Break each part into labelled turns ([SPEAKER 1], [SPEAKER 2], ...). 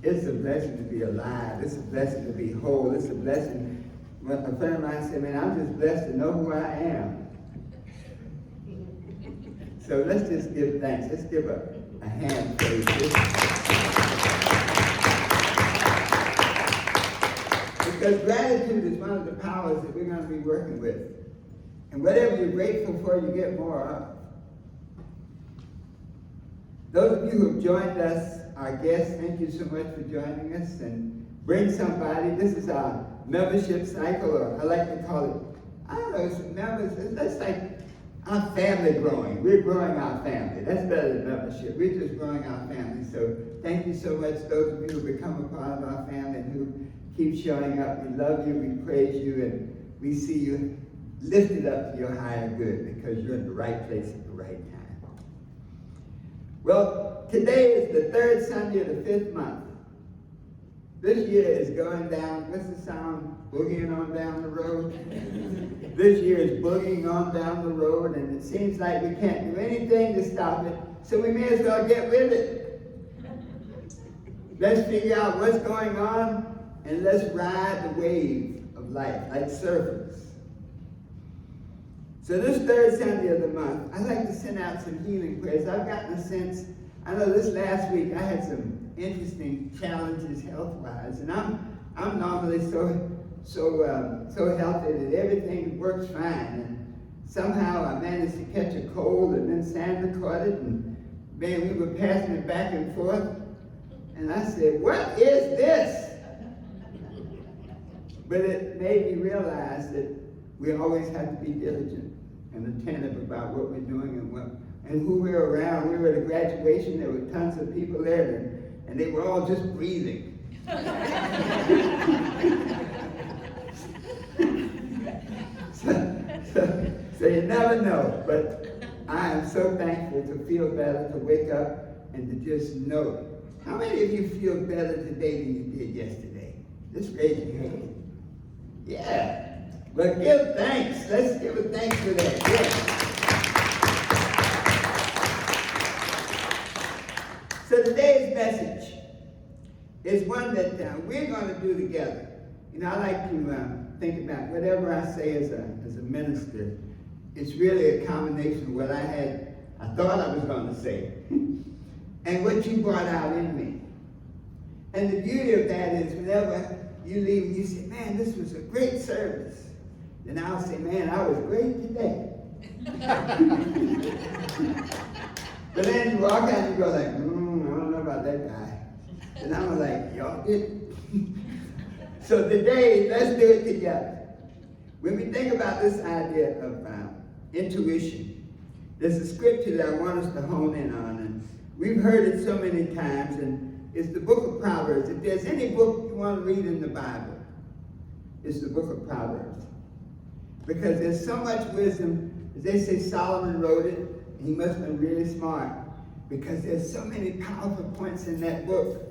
[SPEAKER 1] It's a blessing to be alive. It's a blessing to be whole. It's a blessing. When a friend of mine said, man, I'm just blessed to know who I am. So let's just give thanks. Let's give a hand praise. Because gratitude is one of the powers that we're going to be working with. And whatever you're grateful for, you get more of. Those of you who have joined us, our guests, thank you so much for joining us. And bring somebody. This is our membership cycle, or I like to call it, I don't know, it's members. That's like our family growing. We're growing our family. That's better than membership. We're just growing our family. So thank you so much, those of you who become a part of our family and who keep showing up. We love you, we praise you, and we see you lifted up to your higher good because you're in the right place at the right time. Well, today is the third Sunday of the 5th month. This year is going down, what's the sound? Boogieing on down the road. This year is boogieing on down the road, and it seems like we can't do anything to stop it, so we may as well get with it. Let's figure out what's going on, and let's ride the wave of life like surfers. So this third Sunday of the month, I'd like to send out some healing prayers. I've gotten a sense, I know this last week I had some interesting challenges health-wise, and I'm normally so healthy that everything works fine, and somehow I managed to catch a cold, and then Sandra caught it, and man, we were passing it back and forth, and I said, what is this? But it made me realize that we always have to be diligent and attentive about what we're doing and who we're around. We were at a graduation, there were tons of people there, and they were all just breathing. so you never know, but I am so thankful to feel better, to wake up, and to just know. How many of you feel better today than you did yesterday? Just raise your hand. Yeah. But give thanks. Let's give a thanks for that. Yeah. So today's message is one that we're going to do together. You know, I like to think about whatever I say as a minister. It's really a combination of what I thought I was going to say and what you brought out in me. And the beauty of that is whenever you leave and you say, man, this was a great service. Then I'll say, man, I was great today. But then you walk out and you go like, I don't know about that guy. And I'm like, y'all did. So today, let's do it together. When we think about this idea of intuition, there's a scripture that I want us to hone in on. And we've heard it so many times, and it's the book of Proverbs. If there's any book you want to read in the Bible, it's the book of Proverbs. Because there's so much wisdom. As they say, Solomon wrote it, and he must have been really smart. Because there's so many powerful points in that book.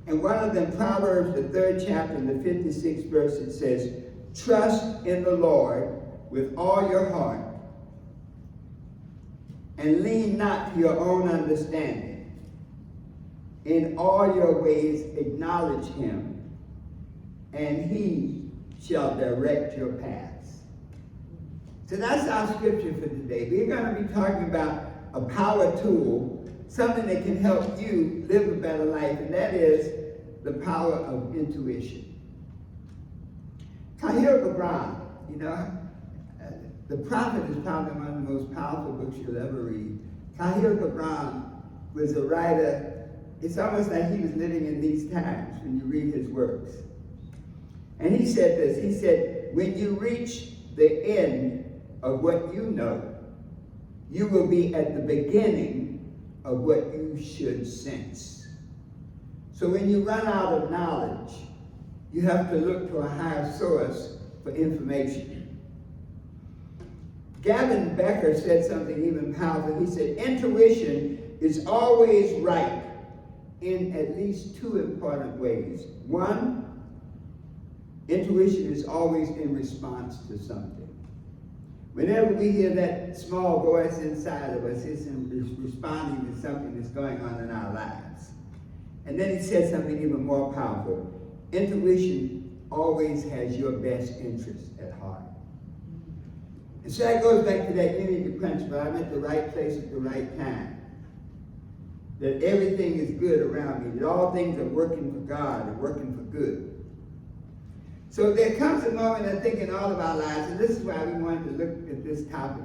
[SPEAKER 1] And one of them, Proverbs, the 3rd chapter, in the 56th verse, it says, trust in the Lord with all your heart, and lean not to your own understanding. In all your ways acknowledge him, and he shall direct your paths. So that's our scripture for today. We're going to be talking about a power tool, something that can help you live a better life, and that is the power of intuition. Herbert, you know, The Prophet is probably one of the most powerful books you'll ever read. Herbert was a writer. It's almost like he was living in these times when you read his works. And he said this, he said, when you reach the end of what you know, you will be at the beginning of what you should sense. So when you run out of knowledge, you have to look to a higher source for information. Gavin Becker said something even powerful. He said, intuition is always right in at least two important ways. One, intuition is always in response to something. Whenever we hear that small voice inside of us, it's responding to something that's going on in our lives. And then he said something even more powerful. Intuition always has your best interest at heart. And so that goes back to that unity principle. I'm at the right place at the right time. That everything is good around me. That all things are working for God and working for good. So there comes a moment, I think, in all of our lives, and this is why we wanted to look at this topic,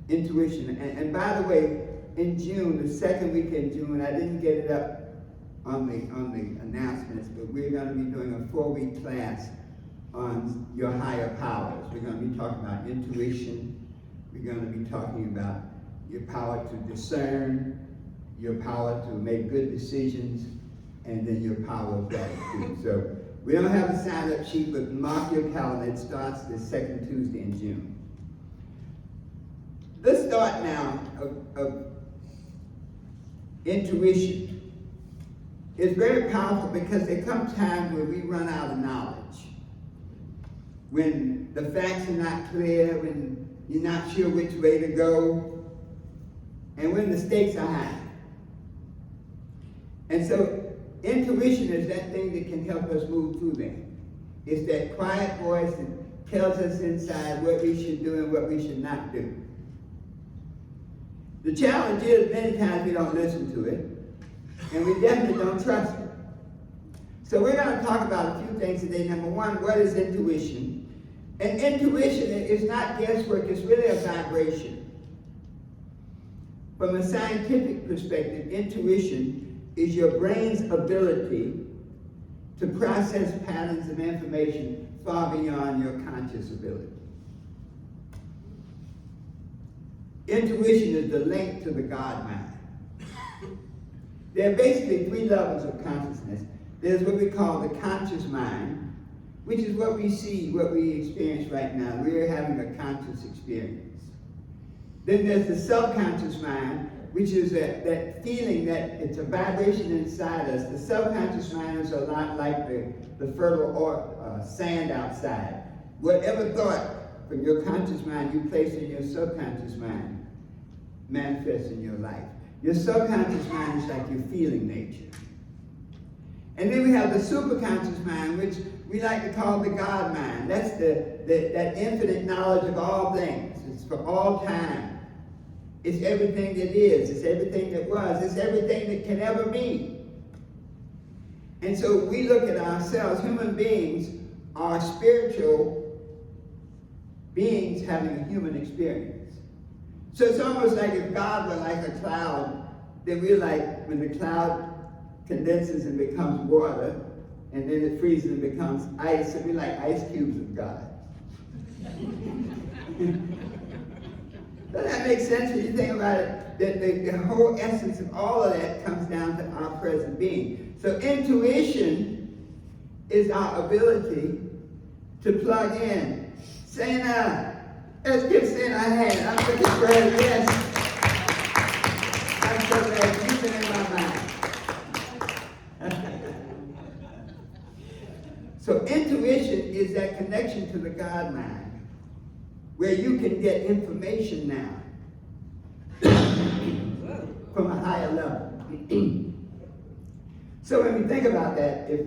[SPEAKER 1] intuition. And by the way, in June, the second week in June, I didn't get it up on the announcements, but we're going to be doing a 4-week class on your higher powers. We're going to be talking about intuition. We're going to be talking about your power to discern, your power to make good decisions, and then your power of gratitude. So we don't have a sign-up sheet, but mark your calendar. It starts the second Tuesday in June. Let's start now of intuition. It's very powerful because there come times when we run out of knowledge. When the facts are not clear, when you're not sure which way to go, and when the stakes are high. And so intuition is that thing that can help us move through them. It's that quiet voice that tells us inside what we should do and what we should not do. The challenge is many times we don't listen to it, and we definitely don't trust it. So we're going to talk about a few things today. Number one, what is intuition? And intuition is not guesswork, it's really a vibration. From a scientific perspective, intuition is your brain's ability to process patterns of information far beyond your conscious ability. Intuition is the link to the God mind. There are basically 3 levels of consciousness. There's what we call the conscious mind, which is what we see, what we experience right now. We're having a conscious experience. Then there's the subconscious mind, which is that feeling that it's a vibration inside us. The subconscious mind is a lot like the fertile sand outside. Whatever thought from your conscious mind you place in your subconscious mind manifests in your life. Your subconscious mind is like your feeling nature. And then we have the superconscious mind, which we like to call the God mind. That's that infinite knowledge of all things. It's for all time. It's everything that is. It's everything that was. It's everything that can ever be. And so we look at ourselves. Human beings are spiritual beings having a human experience. So it's almost like if God were like a cloud, then we're like when the cloud condenses and becomes water, and then it freezes and becomes ice, so we're like ice cubes of God. Does that make sense when you think about it? That the whole essence of all of that comes down to our present being. So intuition is our ability to plug in. Santa, let's give Santa a hand. I'm looking for her, yes. I'm so glad you've been in my mind. So intuition is that connection to the God mind, where you can get information now from a higher level. So when we think about that, if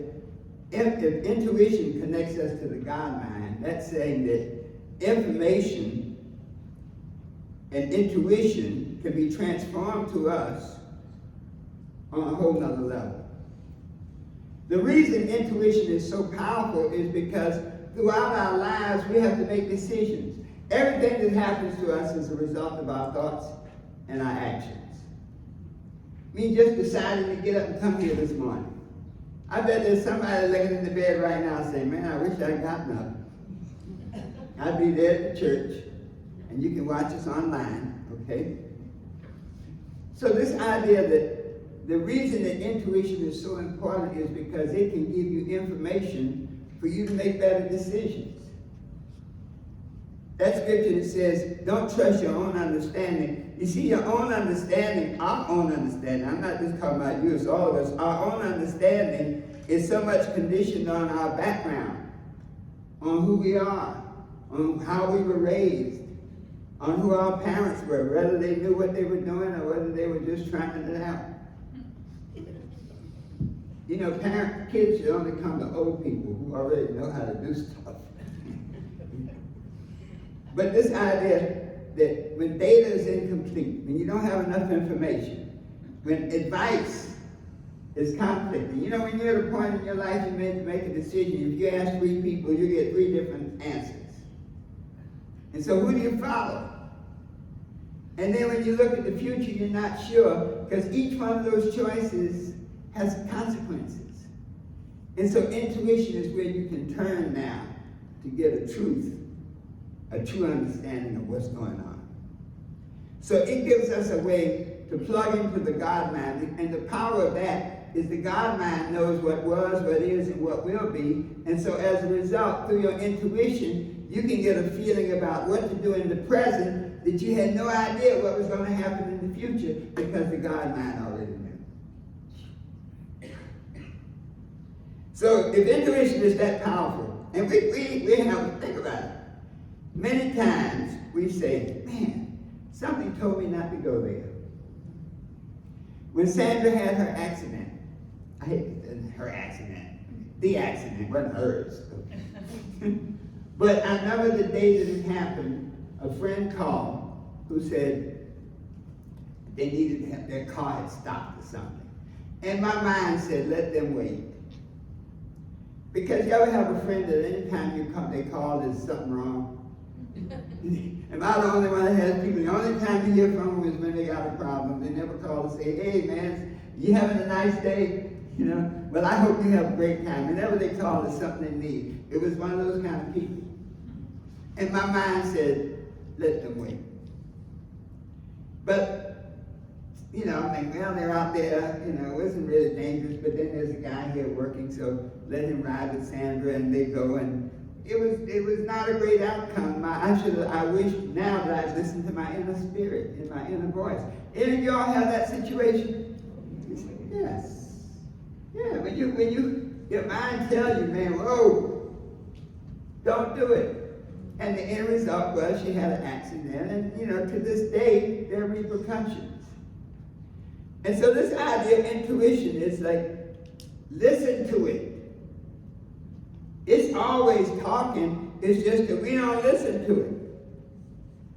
[SPEAKER 1] intuition connects us to the God mind, that's saying that information and intuition can be transformed to us on a whole nother level. The reason intuition is so powerful is because throughout our lives we have to make decisions. Everything that happens to us is a result of our thoughts and our actions. Me just deciding to get up and come here this morning. I bet there's somebody laying in the bed right now saying, man, I wish I got up. I'd be there at the church, and you can watch us online, okay? So this idea that the reason that intuition is so important is because it can give you information for you to make better decisions. That scripture that says, don't trust your own understanding. You see, your own understanding, our own understanding, I'm not just talking about you, it's all of us, our own understanding is so much conditioned on our background, on who we are, on how we were raised, on who our parents were, whether they knew what they were doing or whether they were just trying it out. You know, kids should only come to old people who already know how to do stuff. But this idea that when data is incomplete, when you don't have enough information, when advice is conflicting, you know, when you're at a point in your life you make a decision, if you ask 3 people, you get 3 different answers. And so who do you follow? And then when you look at the future, you're not sure, because each one of those choices has consequences. And so intuition is where you can turn now to get a true understanding of what's going on. So it gives us a way to plug into the God mind, and the power of that is the God mind knows what was, what is, and what will be. And so as a result, through your intuition, you can get a feeling about what to do in the present that you had no idea what was going to happen in the future, because the God mind already knew. So if intuition is that powerful, and we have to think about it. Many times we say, man, something told me not to go there. When Sandra had her accident, the accident wasn't hers. But I remember the day that it happened, a friend called who said they needed to have, their car had stopped or something. And my mind said, let them wait. Because you ever have a friend that anytime you come, they call, there's something wrong? Am I the only one that has people? The only time you hear from them is when they got a problem. They never call to say, hey man, you having a nice day? You know, well, I hope you have a great time. Whenever they call, there's something they need. It was one of those kind of people. And my mind said, let them wait. But, you know, I'm thinking, well, they're out there, you know, it wasn't really dangerous, but then there's a guy here working, so let him ride with Sandra, and they go, and it was not a great outcome. I wish now that I'd listened to my inner spirit and my inner voice. Any of y'all have that situation? Yes. Yeah, when your mind tells you, man, whoa, don't do it. And the end result was she had an accident, and you know, to this day, there are repercussions. And so this idea of intuition is like, listen to it. It's always talking, it's just that we don't listen to it.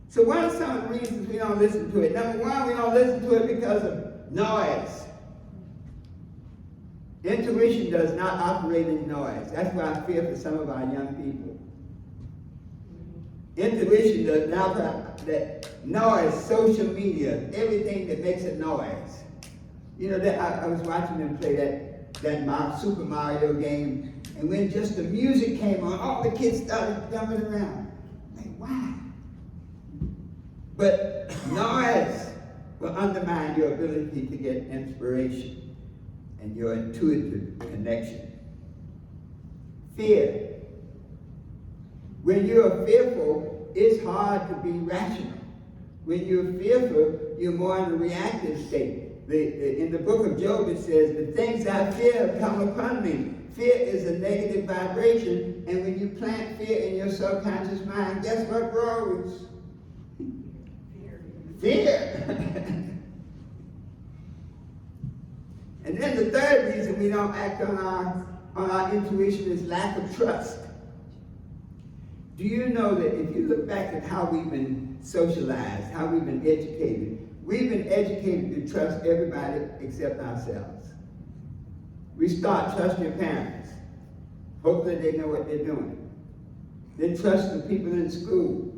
[SPEAKER 1] So what are some of the reasons we don't listen to it? Number one, we don't listen to it because of noise. Intuition does not operate in noise. That's why I fear for some of our young people. Intuition does not that noise, social media, everything that makes a noise. You know, that I was watching them play that Super Mario game, and when just the music came on, all the kids started jumping around. Like, why? But noise will undermine your ability to get inspiration and your intuitive connection. Fear. When you're fearful, it's hard to be rational. When you're fearful, you're more in a reactive state. In the book of Job, it says, the things I fear have come upon me. Fear is a negative vibration, and when you plant fear in your subconscious mind, guess what grows? Fear. And then the third reason we don't act on our intuition is lack of trust. Do you know that if you look back at how we've been socialized, how we've been educated, we've been educated to trust everybody except ourselves. We start trusting your parents. Hopefully they know what they're doing. Then trust the people in school.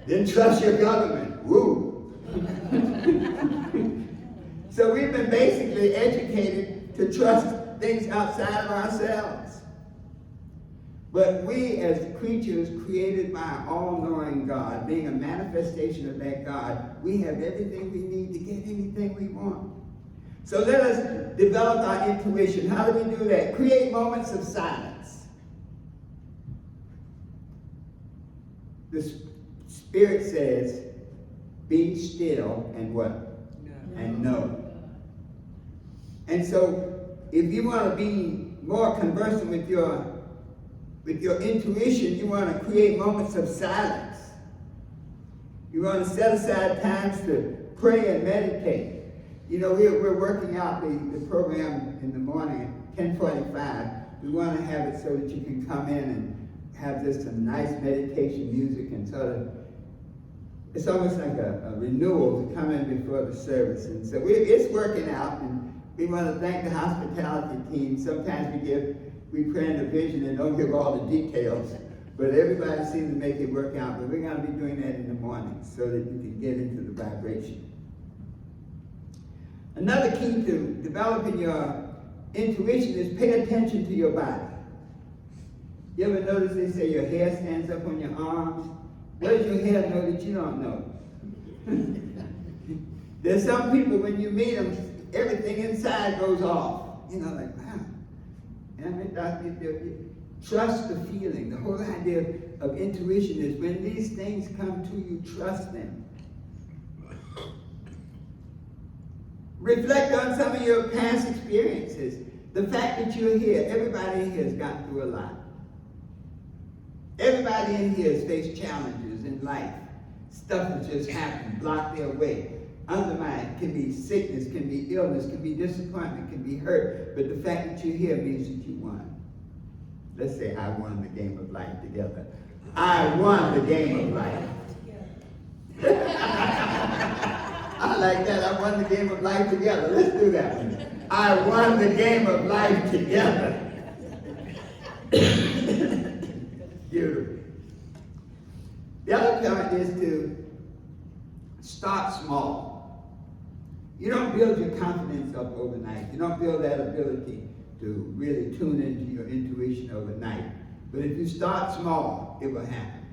[SPEAKER 1] Then trust your government. Woo! So we've been basically educated to trust things outside of ourselves. But we as creatures created by an all-knowing God, being a manifestation of that God, we have everything we need to get anything we want. So let us develop our intuition. How do we do that? Create moments of silence. The Spirit says, be still and what? And know. And so if you want to be more conversant with your intuition, you want to create moments of silence. You want to set aside times to pray and meditate. You know, we're working out the program in the morning at 10:45. We want to have it so that you can come in and have just some nice meditation music and sort of, it's almost like a renewal to come in before the service. And so it's working out, and we want to thank the hospitality team. Sometimes we pray in the vision and don't give all the details, but everybody seems to make it work out. But we're going to be doing that in the morning so that you can get into the vibration. Another key to developing your intuition is pay attention to your body. You ever notice they say your hair stands up on your arms? What does your hair know that you don't know? There's some people, when you meet them, everything inside goes off. You know, like, wow. And I mean, trust the feeling. The whole idea of intuition is when these things come to you, trust them. Reflect on some of your past experiences. The fact that you're here, everybody in here has gone through a lot. Everybody in here has faced challenges in life. Stuff that just happened, blocked their way. Undermined, can be sickness, can be illness, can be disappointment, can be hurt. But the fact that you're here means that you won. Let's say I won the game of life together. I won the game of life. I like that. I won the game of life together. Let's do that one. I won the game of life together. Beautiful. The other point is to start small. You don't build your confidence up overnight. You don't build that ability to really tune into your intuition overnight. But if you start small, it will happen.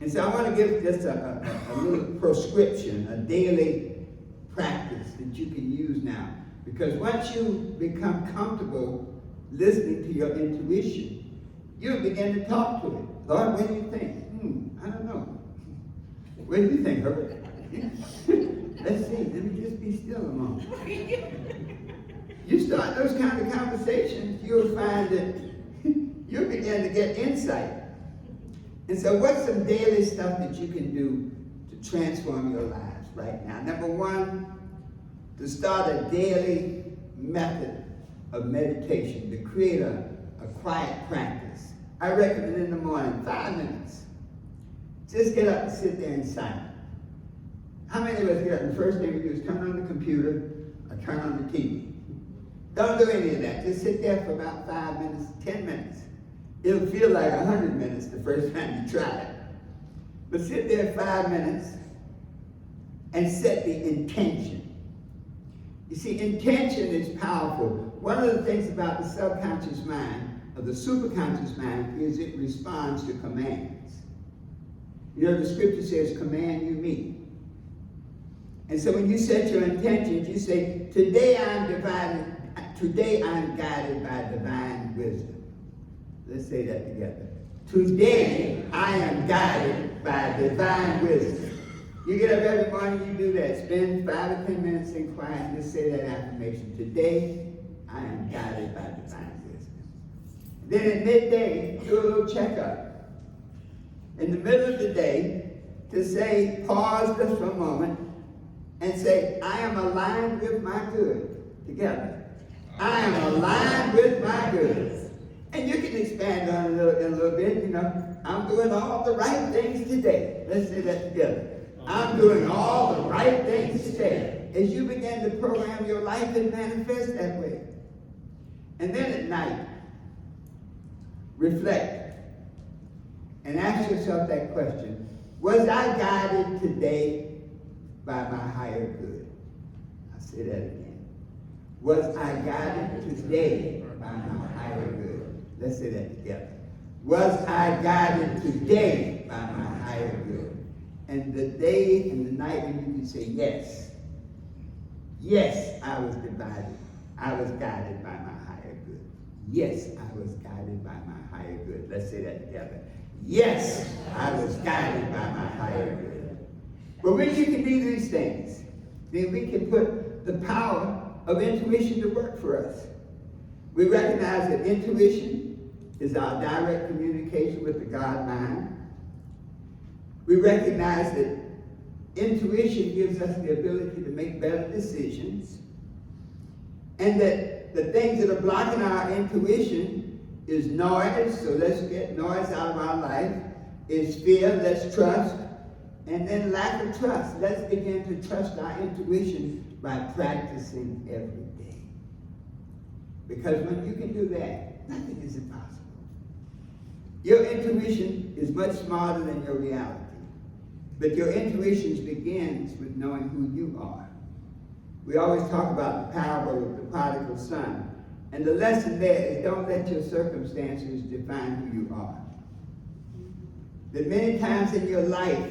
[SPEAKER 1] And so I want to give just a little prescription, a daily practice that you can use now. Because once you become comfortable listening to your intuition, you'll begin to talk to it. Lord, what do you think? I don't know. What do you think, Herbert? Let's see. Let me just be still a moment. You start those kind of conversations, you'll find that you'll begin to get insight. And so what's some daily stuff that you can do to transform your lives right now? Number one, to start a daily method of meditation, to create a quiet practice. I recommend in the morning, 5 minutes. Just get up and sit there in silence. How many of us get up and the first thing we do is turn on the computer or turn on the TV? Don't do any of that. Just sit there for about 5 minutes, 10 minutes. It'll feel like 100 minutes the first time you try it. But sit there 5 minutes and set the intention. You see, intention is powerful. One of the things about the subconscious mind, or the superconscious mind, is it responds to commands. You know, the scripture says, command you me. And so when you set your intentions, you say, today I'm guided by divine wisdom. Let's say that together. Today I am guided by divine wisdom. You get up every morning, you do that. Spend 5 or 10 minutes in quiet and just say that affirmation. Today I am guided by divine wisdom. Then at midday, do a little checkup. In the middle of the day, to say, pause just for a moment and say, I am aligned with my good. Together. I am aligned with my good. And you can expand on it a little bit, you know. I'm doing all the right things today. Let's say that together. I'm doing all the right things today. As you begin to program your life and manifest that way. And then at night, reflect and ask yourself that question. Was I guided today by my higher good? I'll say that again. Was I guided today by my higher good? Let's say that together. Was I guided today by my higher good? And the day and the night when you can say yes. Yes, I was divided. I was guided by my higher good. Yes, I was guided by my higher good. Let's say that together. Yes, I was guided by my higher good. But when you can do these things, then we can put the power of intuition to work for us. We recognize that intuition is our direct communication with the God mind. We recognize that intuition gives us the ability to make better decisions, and that the things that are blocking our intuition is noise, so let's get noise out of our life, is fear, let's trust, and then lack of trust. Let's begin to trust our intuition by practicing every day. Because when you can do that, nothing is impossible. Your intuition is much smarter than your reality. But your intuition begins with knowing who you are. We always talk about the parable of the prodigal son. And the lesson there is don't let your circumstances define who you are. That many times in your life,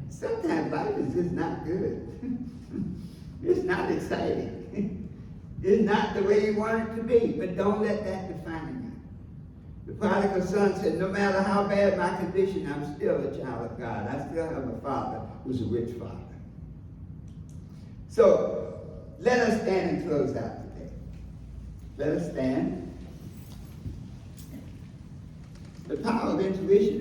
[SPEAKER 1] sometimes life is just not good. It's not exciting. It's not the way you want it to be, but don't let that define you. The prodigal son said, no matter how bad my condition, I'm still a child of God. I still have a father who's a rich father. So, let us stand and close out today. Let us stand. The power of intuition